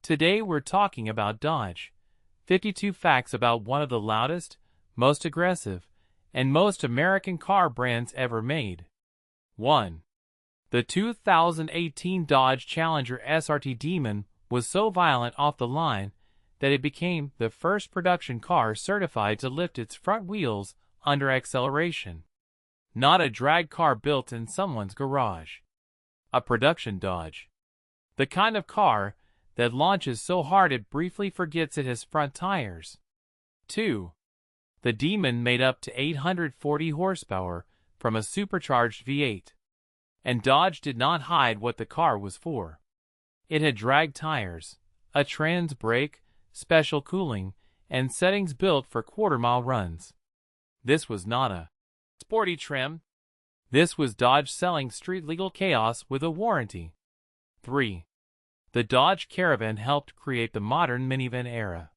Today we're talking about Dodge. 52 facts about one of the loudest, most aggressive, and most American car brands ever made. 1. The 2018 Dodge Challenger SRT Demon was so violent off the line that it became the first production car certified to lift its front wheels under acceleration. Not a drag car built in someone's garage. A production Dodge. The kind of car that launches so hard it briefly forgets it has front tires. 2. The Demon made up to 840 horsepower from a supercharged V8. And Dodge did not hide what the car was for. It had drag tires, a trans brake, special cooling, and settings built for quarter-mile runs. This was not a sporty trim. This was Dodge selling street-legal chaos with a warranty. 3. The Dodge Caravan helped create the modern minivan era.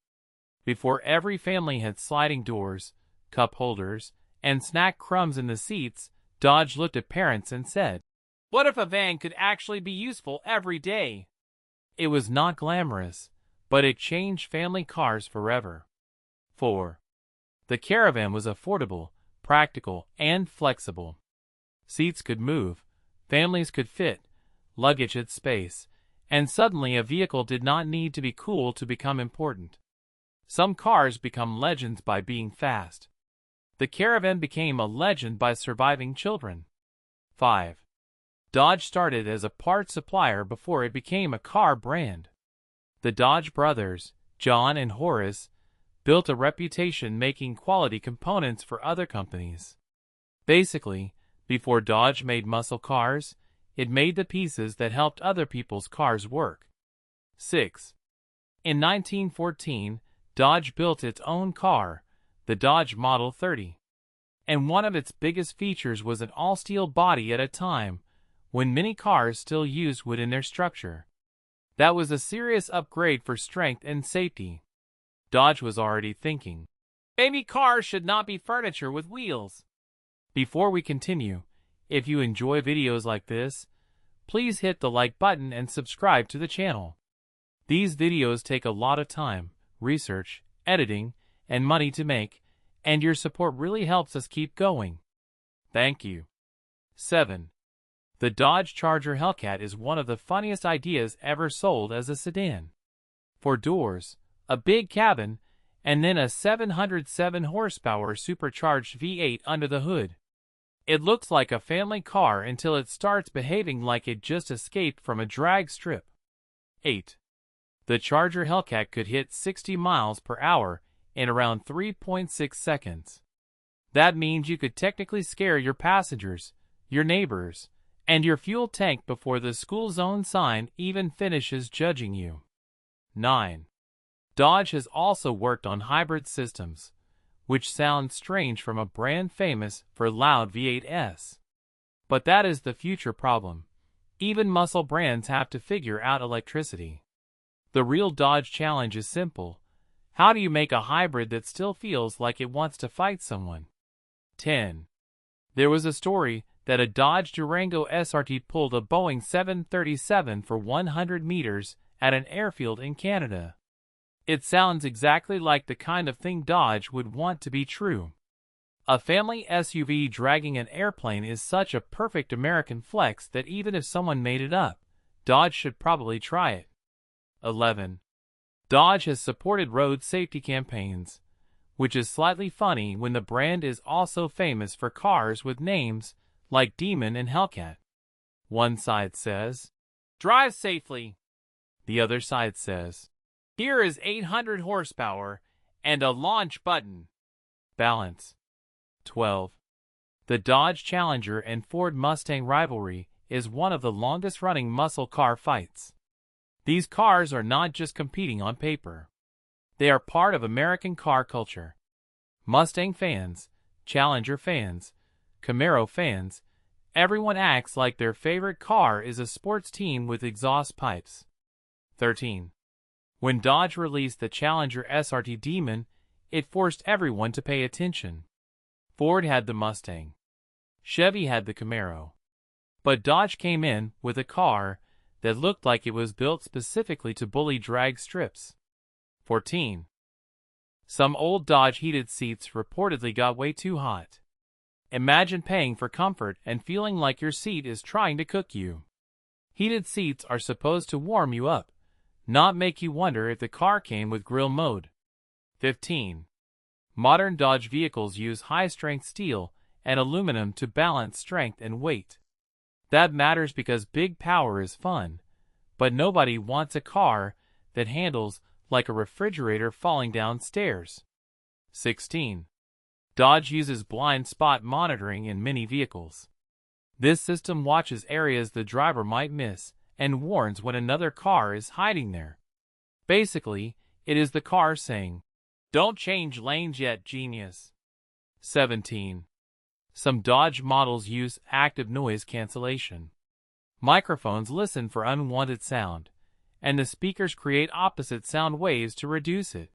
Before every family had sliding doors, cup holders, and snack crumbs in the seats, Dodge looked at parents and said, "What if a van could actually be useful every day?" It was not glamorous, but it changed family cars forever. 4. The Caravan was affordable, practical, and flexible. Seats could move, families could fit, luggage had space, and suddenly a vehicle did not need to be cool to become important. Some cars become legends by being fast. The Caravan became a legend by surviving children. 5. Dodge started as a parts supplier before it became a car brand. The Dodge brothers, John and Horace, built a reputation making quality components for other companies. Basically, before Dodge made muscle cars, it made the pieces that helped other people's cars work. 6. In 1914, Dodge built its own car, the Dodge Model 30. And one of its biggest features was an all-steel body at a time when many cars still used wood in their structure. That was a serious upgrade for strength and safety. Dodge was already thinking, maybe cars should not be furniture with wheels. Before we continue, if you enjoy videos like this, please hit the like button and subscribe to the channel. These videos take a lot of time, research, editing, and money to make, and your support really helps us keep going. Thank you. 7. The Dodge Charger Hellcat is one of the funniest ideas ever sold as a sedan. 4 doors, a big cabin, and then a 707 horsepower supercharged V8 under the hood. It looks like a family car until it starts behaving like it just escaped from a drag strip. 8. The Charger Hellcat could hit 60 miles per hour in around 3.6 seconds. That means you could technically scare your passengers, your neighbors, and your fuel tank before the school zone sign even finishes judging you. 9. Dodge has also worked on hybrid systems, which sounds strange from a brand famous for loud V8s. But that is the future problem. Even muscle brands have to figure out electricity. The real Dodge challenge is simple. How do you make a hybrid that still feels like it wants to fight someone? 10. There was a story that a Dodge Durango SRT pulled a Boeing 737 for 100 meters at an airfield in Canada. It sounds exactly like the kind of thing Dodge would want to be true. A family SUV dragging an airplane is such a perfect American flex that even if someone made it up, Dodge should probably try it. 11. Dodge has supported road safety campaigns, which is slightly funny when the brand is also famous for cars with names like Demon and Hellcat. One side says, "Drive safely." The other side says, "Here is 800 horsepower and a launch button." Balance. 12. The Dodge Challenger and Ford Mustang rivalry is one of the longest-running muscle car fights. These cars are not just competing on paper. They are part of American car culture. Mustang fans, Challenger fans, Camaro fans, everyone acts like their favorite car is a sports team with exhaust pipes. 13. When Dodge released the Challenger SRT Demon, it forced everyone to pay attention. Ford had the Mustang. Chevy had the Camaro. But Dodge came in with a car that looked like it was built specifically to bully drag strips. 14. Some old Dodge heated seats reportedly got way too hot. Imagine paying for comfort and feeling like your seat is trying to cook you. Heated seats are supposed to warm you up, not make you wonder if the car came with grill mode. 15. Modern Dodge vehicles use high-strength steel and aluminum to balance strength and weight. That matters because big power is fun, but nobody wants a car that handles like a refrigerator falling down stairs. 16. Dodge uses blind spot monitoring in many vehicles. This system watches areas the driver might miss and warns when another car is hiding there. Basically, it is the car saying, "Don't change lanes yet, genius." 17. Some Dodge models use active noise cancellation. Microphones listen for unwanted sound, and the speakers create opposite sound waves to reduce it.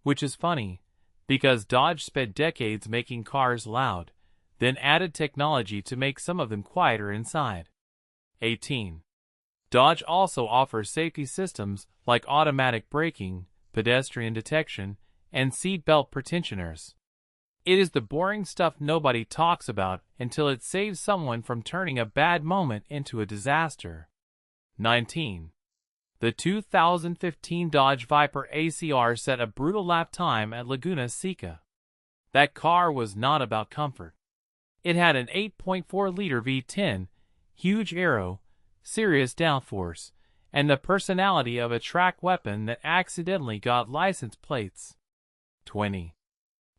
Which is funny, because Dodge spent decades making cars loud, then added technology to make some of them quieter inside. 18. Dodge also offers safety systems like automatic braking, pedestrian detection, and seat belt pretensioners. It is the boring stuff nobody talks about until it saves someone from turning a bad moment into a disaster. 19. The 2015 Dodge Viper ACR set a brutal lap time at Laguna Seca. That car was not about comfort. It had an 8.4-liter V10, huge aero, serious downforce, and the personality of a track weapon that accidentally got license plates. 20.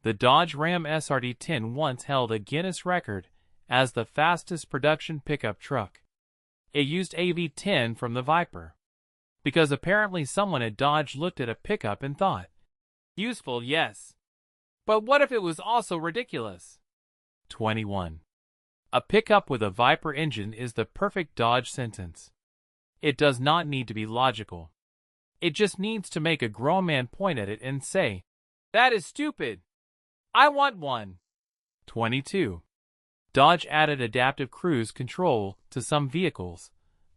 The Dodge Ram SRT-10 once held a Guinness record as the fastest production pickup truck. It used a V10 from the Viper, because apparently someone at Dodge looked at a pickup and thought, "Useful, yes. But what if it was also ridiculous?" 21. A pickup with a Viper engine is the perfect Dodge sentence. It does not need to be logical. It just needs to make a grown man point at it and say, "That is stupid. I want one." 22. Dodge added adaptive cruise control to some vehicles,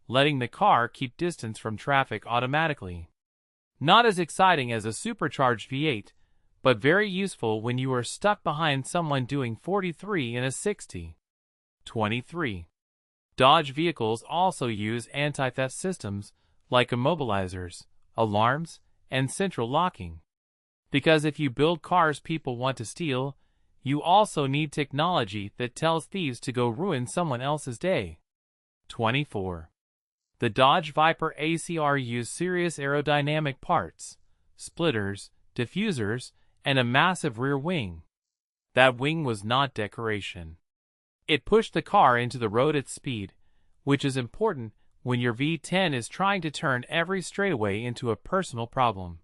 letting the car keep distance from traffic automatically. Not as exciting as a supercharged V8, but very useful when you are stuck behind someone doing 43 in a 60. 23. Dodge vehicles also use anti-theft systems like immobilizers, alarms, and central locking. Because if you build cars people want to steal, you also need technology that tells thieves to go ruin someone else's day. 24. The Dodge Viper ACR used serious aerodynamic parts, splitters, diffusers, and a massive rear wing. That wing was not decoration. It pushed the car into the road at speed, which is important when your V10 is trying to turn every straightaway into a personal problem.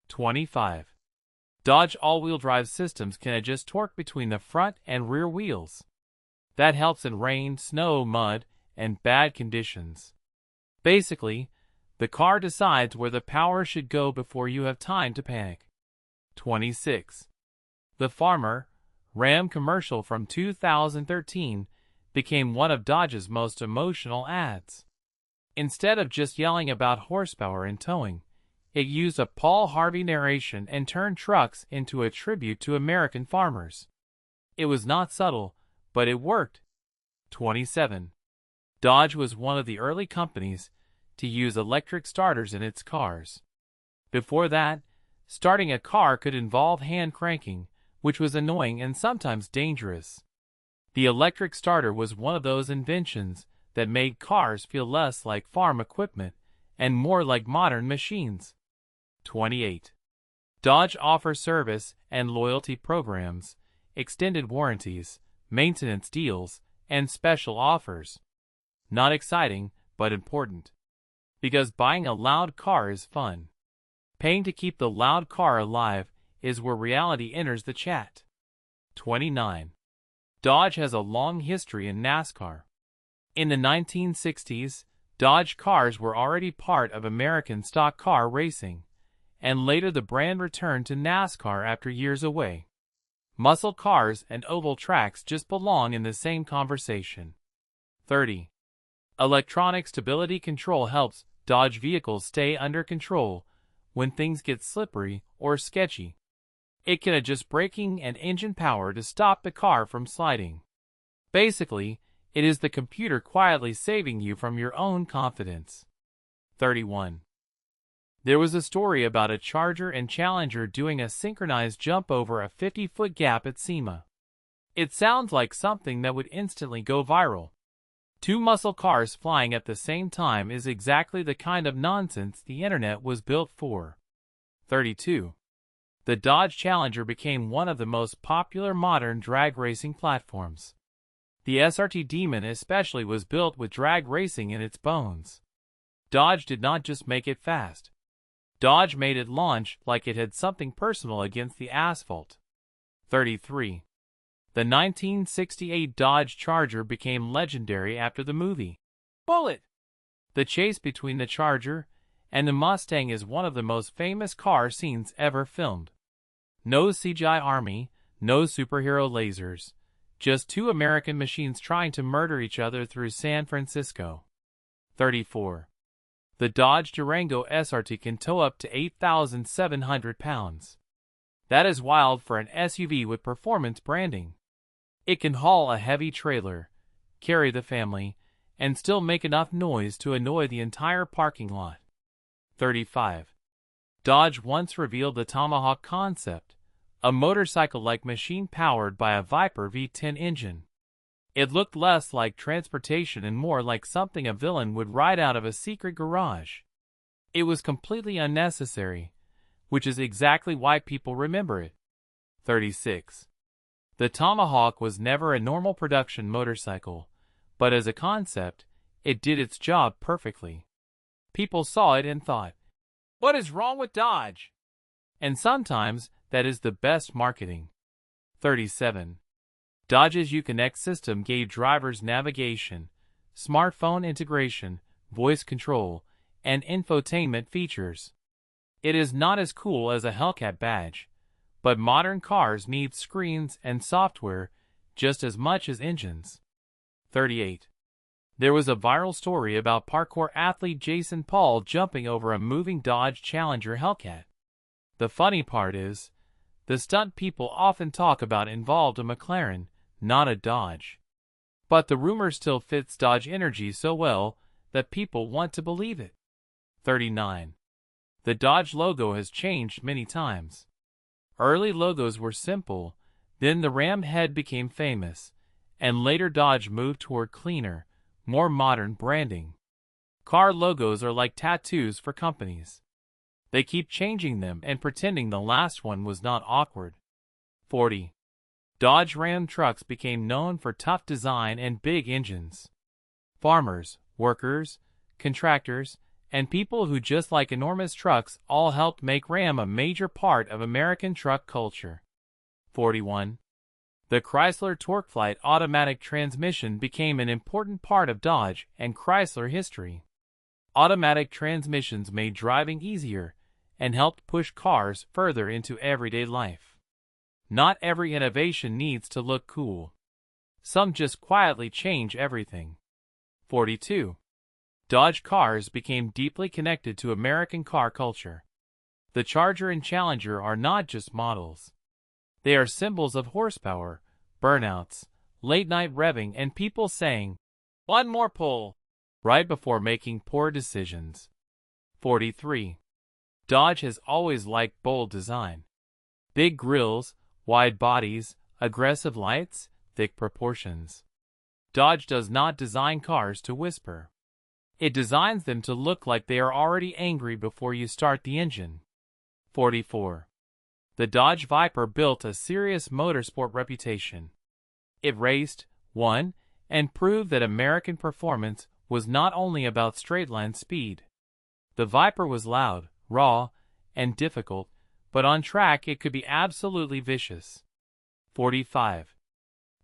25. Dodge all-wheel drive systems can adjust torque between the front and rear wheels. That helps in rain, snow, mud, and bad conditions. Basically, the car decides where the power should go before you have time to panic. 26. The Farmer Ram commercial from 2013 became one of Dodge's most emotional ads. Instead of just yelling about horsepower and towing, it used a Paul Harvey narration and turned trucks into a tribute to American farmers. It was not subtle, but it worked. 27. Dodge was one of the early companies to use electric starters in its cars. Before that, starting a car could involve hand cranking, which was annoying and sometimes dangerous. The electric starter was one of those inventions that made cars feel less like farm equipment and more like modern machines. 28. Dodge offers service and loyalty programs, extended warranties, maintenance deals, and special offers. Not exciting, but important. Because buying a loud car is fun. Paying to keep the loud car alive is where reality enters the chat. 29. Dodge has a long history in NASCAR. In the 1960s, Dodge cars were already part of American stock car racing, and later the brand returned to NASCAR after years away. Muscle cars and oval tracks just belong in the same conversation. 30. Electronic stability control helps Dodge vehicles stay under control when things get slippery or sketchy. It can adjust braking and engine power to stop the car from sliding. Basically, it is the computer quietly saving you from your own confidence. 31. There was a story about a Charger and Challenger doing a synchronized jump over a 50-foot gap at SEMA. It sounds like something that would instantly go viral. Two muscle cars flying at the same time is exactly the kind of nonsense the internet was built for. 32. The Dodge Challenger became one of the most popular modern drag racing platforms. The SRT Demon especially was built with drag racing in its bones. Dodge did not just make it fast. Dodge made it launch like it had something personal against the asphalt. 33. The 1968 Dodge Charger became legendary after the movie Bullet. The chase between the Charger and the Mustang is one of the most famous car scenes ever filmed. No CGI army, no superhero lasers, just two American machines trying to murder each other through San Francisco. 34. The Dodge Durango SRT can tow up to 8,700 pounds. That is wild for an SUV with performance branding. It can haul a heavy trailer, carry the family, and still make enough noise to annoy the entire parking lot. 35. Dodge once revealed the Tomahawk concept, a motorcycle-like machine powered by a Viper V10 engine. It looked less like transportation and more like something a villain would ride out of a secret garage. It was completely unnecessary, which is exactly why people remember it. 36. The Tomahawk was never a normal production motorcycle, but as a concept, it did its job perfectly. People saw it and thought, "What is wrong with Dodge?" And sometimes that is the best marketing. 37. Dodge's Uconnect system gave drivers navigation, smartphone integration, voice control, and infotainment features. It is not as cool as a Hellcat badge, but modern cars need screens and software just as much as engines. 38. There was a viral story about parkour athlete Jason Paul jumping over a moving Dodge Challenger Hellcat. The funny part is, the stunt people often talk about involved a McLaren, not a Dodge. But the rumor still fits Dodge energy so well that people want to believe it. 39. The Dodge logo has changed many times. Early logos were simple, then the Ram head became famous, and later Dodge moved toward cleaner, more modern branding. Car logos are like tattoos for companies. They keep changing them and pretending the last one was not awkward. 40. Dodge Ram trucks became known for tough design and big engines. Farmers, workers, contractors, and people who just like enormous trucks all helped make Ram a major part of American truck culture. 41. The Chrysler TorqueFlite automatic transmission became an important part of Dodge and Chrysler history. Automatic transmissions made driving easier and helped push cars further into everyday life. Not every innovation needs to look cool. Some just quietly change everything. 42. Dodge cars became deeply connected to American car culture. The Charger and Challenger are not just models. They are symbols of horsepower, burnouts, late-night revving, and people saying, "One more pull," right before making poor decisions. 43. Dodge has always liked bold design. Big grills, wide bodies, aggressive lights, thick proportions. Dodge does not design cars to whisper. It designs them to look like they are already angry before you start the engine. 44. The Dodge Viper built a serious motorsport reputation. It raced, won, and proved that American performance was not only about straight-line speed. The Viper was loud, raw, and difficult, but on track it could be absolutely vicious. 45.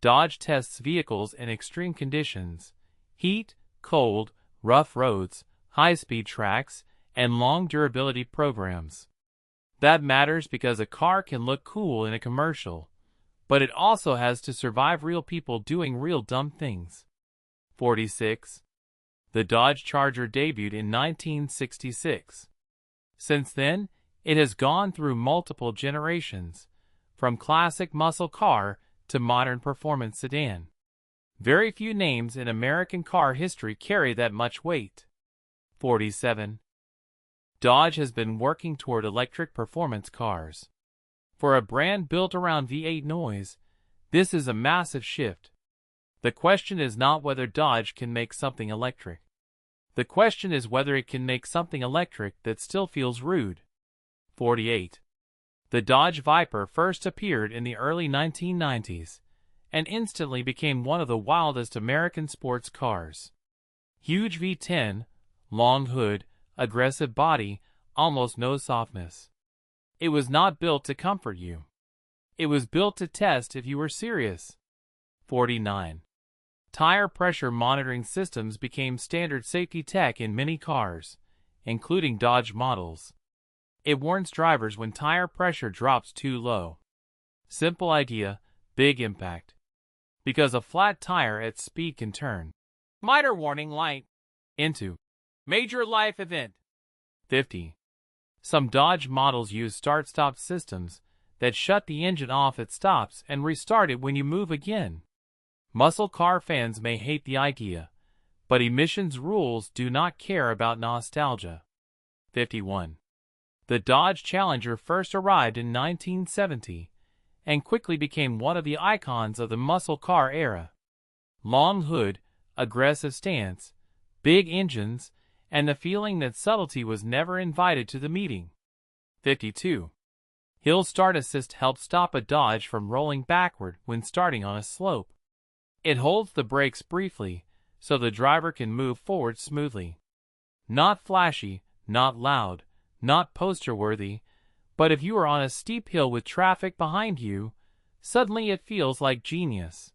Dodge tests vehicles in extreme conditions: heat, cold, rough roads, high-speed tracks, and long durability programs. That matters because a car can look cool in a commercial, but it also has to survive real people doing real dumb things. 46. The Dodge Charger debuted in 1966. Since then, it has gone through multiple generations, from classic muscle car to modern performance sedan. Very few names in American car history carry that much weight. 47. Dodge has been working toward electric performance cars. For a brand built around V8 noise, this is a massive shift. The question is not whether Dodge can make something electric. The question is whether it can make something electric that still feels rude. 48. The Dodge Viper first appeared in the early 1990s and instantly became one of the wildest American sports cars. Huge V10, long hood, aggressive body, almost no softness. It was not built to comfort you. It was built to test if you were serious. 49. Tire pressure monitoring systems became standard safety tech in many cars, including Dodge models. It warns drivers when tire pressure drops too low. Simple idea, big impact. Because a flat tire at speed can turn minor warning light into major life event. 50. Some Dodge models use start-stop systems that shut the engine off at stops and restart it when you move again. Muscle car fans may hate the idea, but emissions rules do not care about nostalgia. 51. The Dodge Challenger first arrived in 1970 and quickly became one of the icons of the muscle car era. Long hood, aggressive stance, big engines, and the feeling that subtlety was never invited to the meeting. 52. Hill Start Assist helps stop a Dodge from rolling backward when starting on a slope. It holds the brakes briefly, so the driver can move forward smoothly. Not flashy, not loud, not poster-worthy, but if you are on a steep hill with traffic behind you, suddenly it feels like genius.